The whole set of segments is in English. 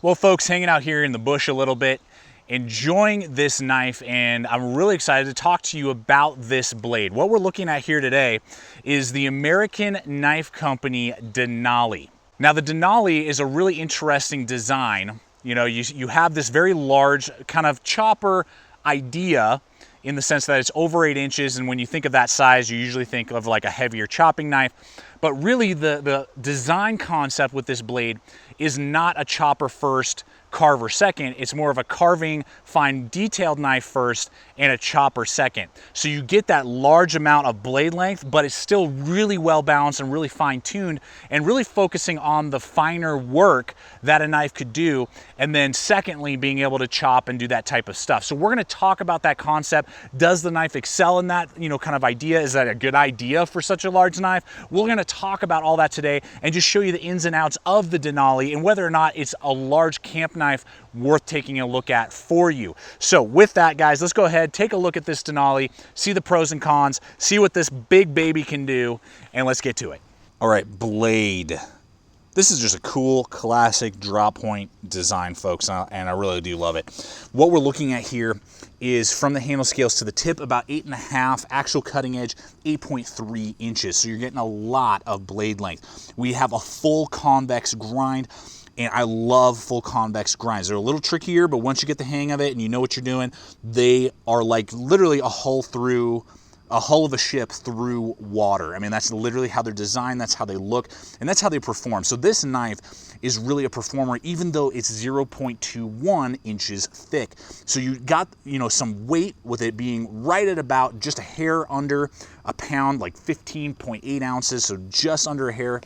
Well, folks, hanging out here in the bush a little bit, enjoying this knife, and I'm really excited to talk to you about this blade. What we're looking at here today is the American knife company Denali. Now, the Denali is a really interesting design. You know, you have this very large kind of chopper idea in the sense that it's over 8 inches, and when you think of that size, you usually think of like a heavier chopping knife. But really the design concept with this blade is not a chopper first, carver second. It's more of a carving, fine detailed knife first and a chopper second. So you get that large amount of blade length, but it's still really well balanced and really fine tuned and really focusing on the finer work that a knife could do. And then secondly, being able to chop and do that type of stuff. So we're gonna talk about that concept. Does the knife excel in that, kind of idea? Is that a good idea for such a large knife? We're gonna talk about all that today and just show you the ins and outs of the Denali and whether or not it's a large camp knife worth taking a look at for you. So with that, guys, let's go ahead, take a look at this Denali, see the pros and cons, see what this big baby can do, and let's get to it. All right, blade. This is just a cool, classic drop point design, folks, and I really do love it. What we're looking at here is from the handle scales to the tip, about 8.5, actual cutting edge, 8.3 inches. So you're getting a lot of blade length. We have a full convex grind, and I love full convex grinds. They're a little trickier, but once you get the hang of it and you know what you're doing, they are like literally a hull of a ship through water. I mean, that's literally how they're designed, that's how they look, and that's how they perform. So this knife is really a performer, even though it's 0.21 inches thick. So you got, some weight with it being right at about just a hair under a pound, like 15.8 ounces, so just under a hair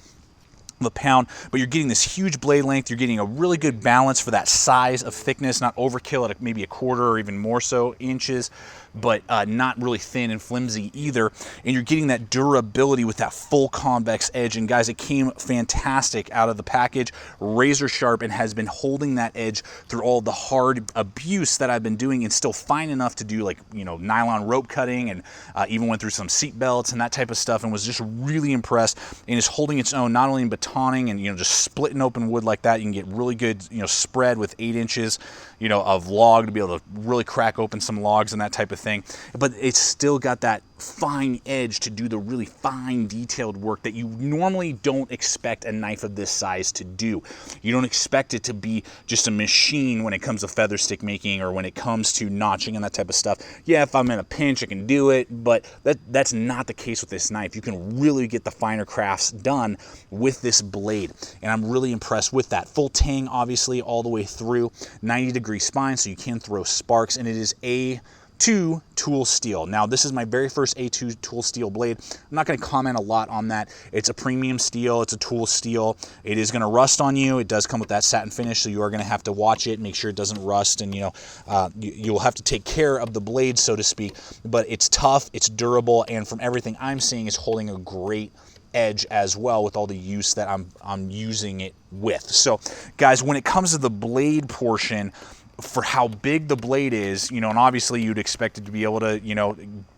of a pound, but you're getting this huge blade length. You're getting a really good balance for that size of thickness, not overkill at maybe a quarter or even more so inches, but not really thin and flimsy either. And you're getting that durability with that full convex edge. And guys, it came fantastic out of the package, razor sharp, and has been holding that edge through all the hard abuse that I've been doing, and still fine enough to do, like, nylon rope cutting, and even went through some seat belts and that type of stuff, and was just really impressed. And is holding its own, not only in batoning and just splitting open wood like that. You can get really good spread with 8 inches of log to be able to really crack open some logs and that type of thing, but it's still got that fine edge to do the really fine detailed work that you normally don't expect a knife of this size to do. You don't expect it to be just a machine when it comes to feather stick making or when it comes to notching and that type of stuff. Yeah, if I'm in a pinch I can do it, but that's not the case with this knife. You can really get the finer crafts done with this blade, and I'm really impressed with that. Full tang, obviously, all the way through, 90-degree spine, so you can throw sparks, and it is A2 tool steel. Now, this is my very first A2 tool steel blade. I'm not going to comment a lot on that. It's a premium steel. It's a tool steel. It is going to rust on you. It does come with that satin finish, so you are going to have to watch it, make sure it doesn't rust, and you'll have to take care of the blade, so to speak. But it's tough, it's durable, and from everything I'm seeing, it's holding a great edge as well with all the use that I'm using it with. So guys, when it comes to the blade portion, for how big the blade is, and obviously you'd expect it to be able to,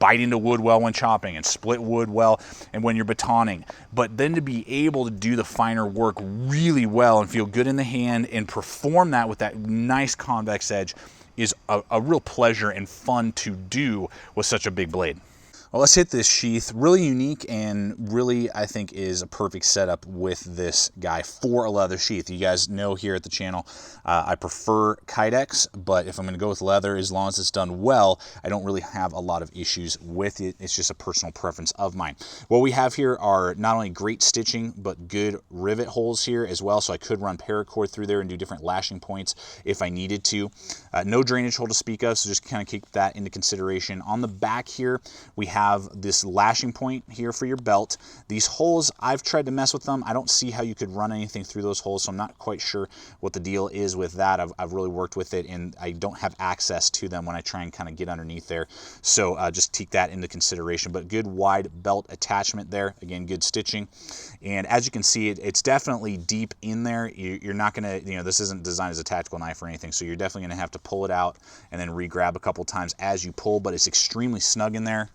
bite into wood well when chopping and split wood well and when you're batoning, but then to be able to do the finer work really well and feel good in the hand and perform that with that nice convex edge is a real pleasure and fun to do with such a big blade. Well, let's hit this sheath. Really unique, and really, I think, is a perfect setup with this guy for a leather sheath. You guys know here at the channel, I prefer Kydex, but if I'm going to go with leather, as long as it's done well, I don't really have a lot of issues with it. It's just a personal preference of mine. What we have here are not only great stitching, but good rivet holes here as well, so I could run paracord through there and do different lashing points if I needed to. No drainage hole to speak of, so just kind of keep that into consideration. On the back here, we have this lashing point here for your belt. These holes, I've tried to mess with them. I don't see how you could run anything through those holes, so I'm not quite sure what the deal is with that. I've really worked with it, and I don't have access to them when I try and kind of get underneath there. So just take that into consideration. But good wide belt attachment there. Again, good stitching. And as you can see, it's definitely deep in there. You're not going to, this isn't designed as a tactical knife or anything, so you're definitely going to have to pull it out and then re-grab a couple times as you pull, but it's extremely snug in there.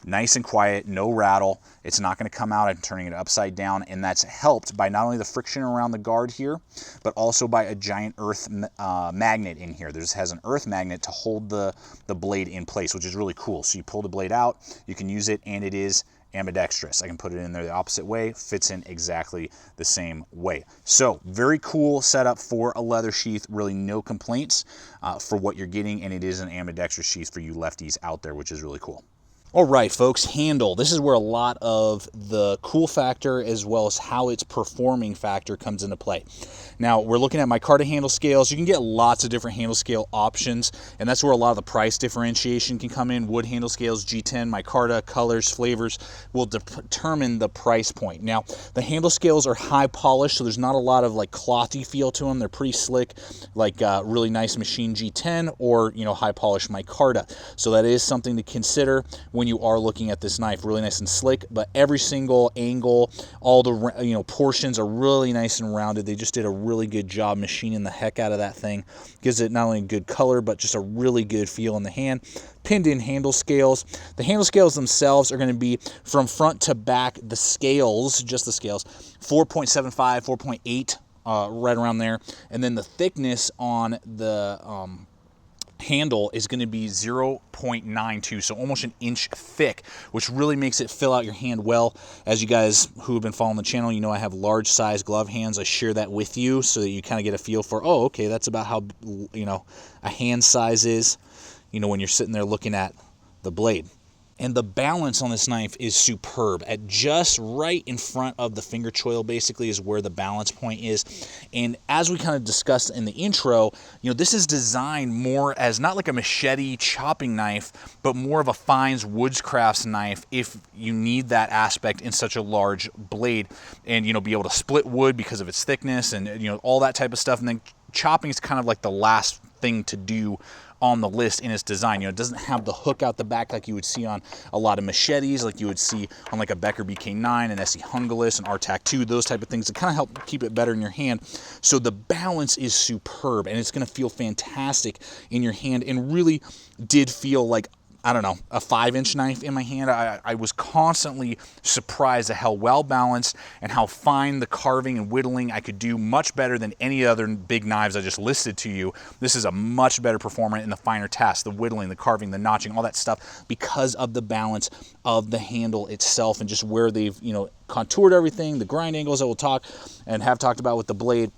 Nice and quiet, no rattle. It's not going to come out. I'm turning it upside down, and that's helped by not only the friction around the guard here, but also by a giant earth magnet in here. This has an earth magnet to hold the blade in place, which is really cool. So you pull the blade out, you can use it, and it is ambidextrous. I can put it in there the opposite way, fits in exactly the same way. So very cool setup for a leather sheath, really no complaints for what you're getting, and it is an ambidextrous sheath for you lefties out there, which is really cool. All right, folks, handle. This is where a lot of the cool factor as well as how it's performing factor comes into play. Now, we're looking at micarta handle scales. You can get lots of different handle scale options, and that's where a lot of the price differentiation can come in. Wood handle scales, G10, micarta, colors, flavors will determine the price point. Now, the handle scales are high polished, so there's not a lot of like clothy feel to them. They're pretty slick, like really nice machine G10 or, you know, high polished micarta. So that is something to consider when you are looking at this knife. Really nice and slick, but every single angle, all the, you know, portions are really nice and rounded. They just did a really good job machining the heck out of that thing. Gives it not only a good color, but just a really good feel in the hand. Pinned in handle scales. The handle scales themselves are going to be from front to back. The scales, just the scales, 4.75, 4.8, right around there. And then the thickness on the handle is going to be 0.92, so almost an inch thick, which really makes it fill out your hand well. As you guys who have been following the channel, you know I have large size glove hands. I share that with you so that you kind of get a feel for, oh, okay, that's about how, you know, a hand size is, you know, when you're sitting there looking at the blade. And the balance on this knife is superb. At just right in front of the finger choil basically is where the balance point is. And as we kind of discussed in the intro, you know, this is designed more as not like a machete chopping knife, but more of a fines woodscrafts knife if you need that aspect in such a large blade, and, you know, be able to split wood because of its thickness and, you know, all that type of stuff. And then chopping is kind of like the last thing to do on the list in its design. You know, it doesn't have the hook out the back like you would see on a lot of machetes, like you would see on like a Becker BK9 and SE Hungalis and RTAC 2, those type of things that kind of help keep it better in your hand. So the balance is superb, and it's going to feel fantastic in your hand, and really did feel like, I don't know, a 5-inch knife in my hand. I was constantly surprised at how well balanced and how fine the carving and whittling I could do, much better than any other big knives I just listed to you. This is a much better performer in the finer tasks, the whittling, the carving, the notching, all that stuff, because of the balance of the handle itself and just where they've, you know, contoured everything, the grind angles that we'll talk and have talked about with the blade,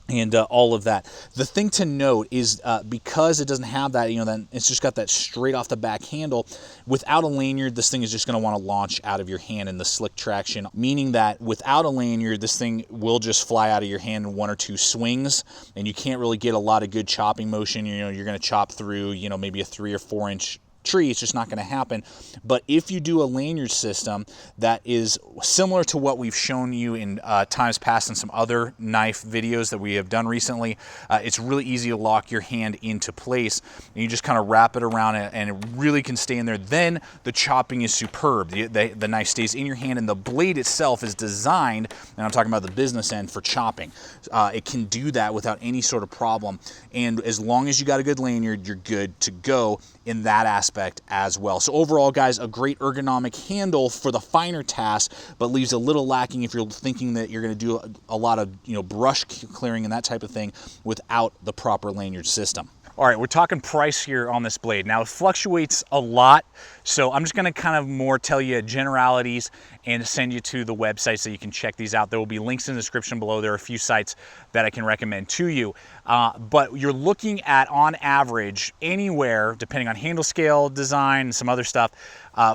and all of that. The thing to note is because it doesn't have that, you know, then it's just got that straight off the back handle. Without a lanyard, this thing is just going to want to launch out of your hand in the slick traction, meaning that without a lanyard, this thing will just fly out of your hand in 1 or 2 swings, and you can't really get a lot of good chopping motion. You know, you're going to chop through, you know, maybe a 3 or 4 inch tree. It's just not going to happen. But if you do a lanyard system that is similar to what we've shown you in times past in some other knife videos that we have done recently, it's really easy to lock your hand into place, and you just kind of wrap it around it, and it really can stay in there. Then the chopping is superb. The knife stays in your hand, and the blade itself is designed, and I'm talking about the business end, for chopping. It can do that without any sort of problem, and as long as you got a good lanyard, you're good to go in that aspect as well. So overall, guys, a great ergonomic handle for the finer tasks, but leaves a little lacking if you're thinking that you're going to do a lot of, you know, brush clearing and that type of thing without the proper lanyard system. All right, we're talking price here on this blade. Now, it fluctuates a lot, so I'm just going to kind of more tell you generalities and send you to the website so you can check these out. There will be links in the description below. There are a few sites that I can recommend to you. But you're looking at, on average, anywhere, depending on handle scale, design, and some other stuff,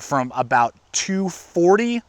from about $240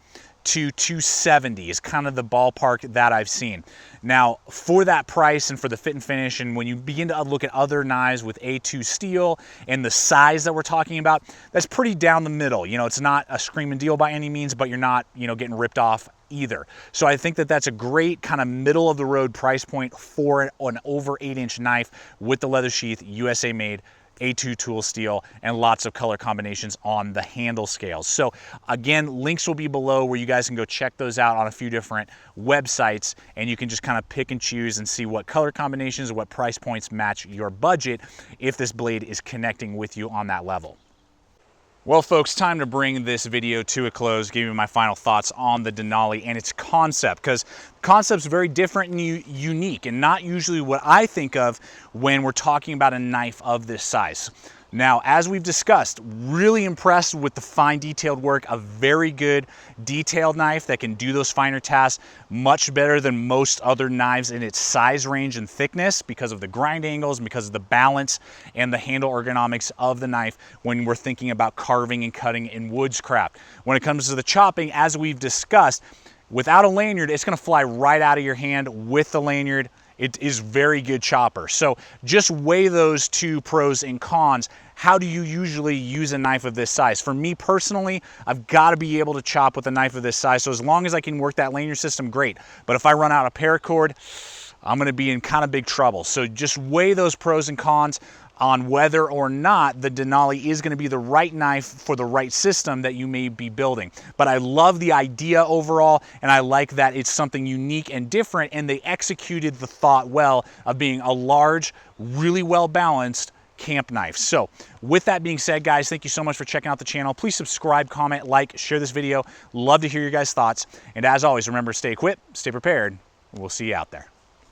to $270 is kind of the ballpark that I've seen. Now, for that price and for the fit and finish, and when you begin to look at other knives with A2 steel and the size that we're talking about, that's pretty down the middle. You know, it's not a screaming deal by any means, but you're not, you know, getting ripped off either. So I think that that's a great kind of middle of the road price point for an over 8-inch knife with the leather sheath, USA made, A2 tool steel, and lots of color combinations on the handle scales. So again, links will be below where you guys can go check those out on a few different websites, and you can just kind of pick and choose and see what color combinations or what price points match your budget if this blade is connecting with you on that level. Well, folks, time to bring this video to a close, give you my final thoughts on the Denali and its concept, because the concept's very different and unique and not usually what I think of when we're talking about a knife of this size. Now, as we've discussed, really impressed with the fine detailed work, a very good detailed knife that can do those finer tasks much better than most other knives in its size range and thickness because of the grind angles and because of the balance and the handle ergonomics of the knife when we're thinking about carving and cutting in woodcraft. When it comes to the chopping, as we've discussed, without a lanyard, it's gonna fly right out of your hand. With the lanyard, it is very good chopper. So just weigh those two pros and cons. How do you usually use a knife of this size? For me personally, I've got to be able to chop with a knife of this size. So as long as I can work that lanyard system, great. But if I run out of paracord, I'm gonna be in kind of big trouble. So just weigh those pros and cons on whether or not the Denali is going to be the right knife for the right system that you may be building. But I love the idea overall, and I like that it's something unique and different, and they executed the thought well of being a large, really well balanced camp knife. So with that being said, guys, thank you so much for checking out the channel. Please subscribe, comment, like, share this video. Love to hear your guys' thoughts. And as always, remember, stay equipped, stay prepared, and we'll see you out there.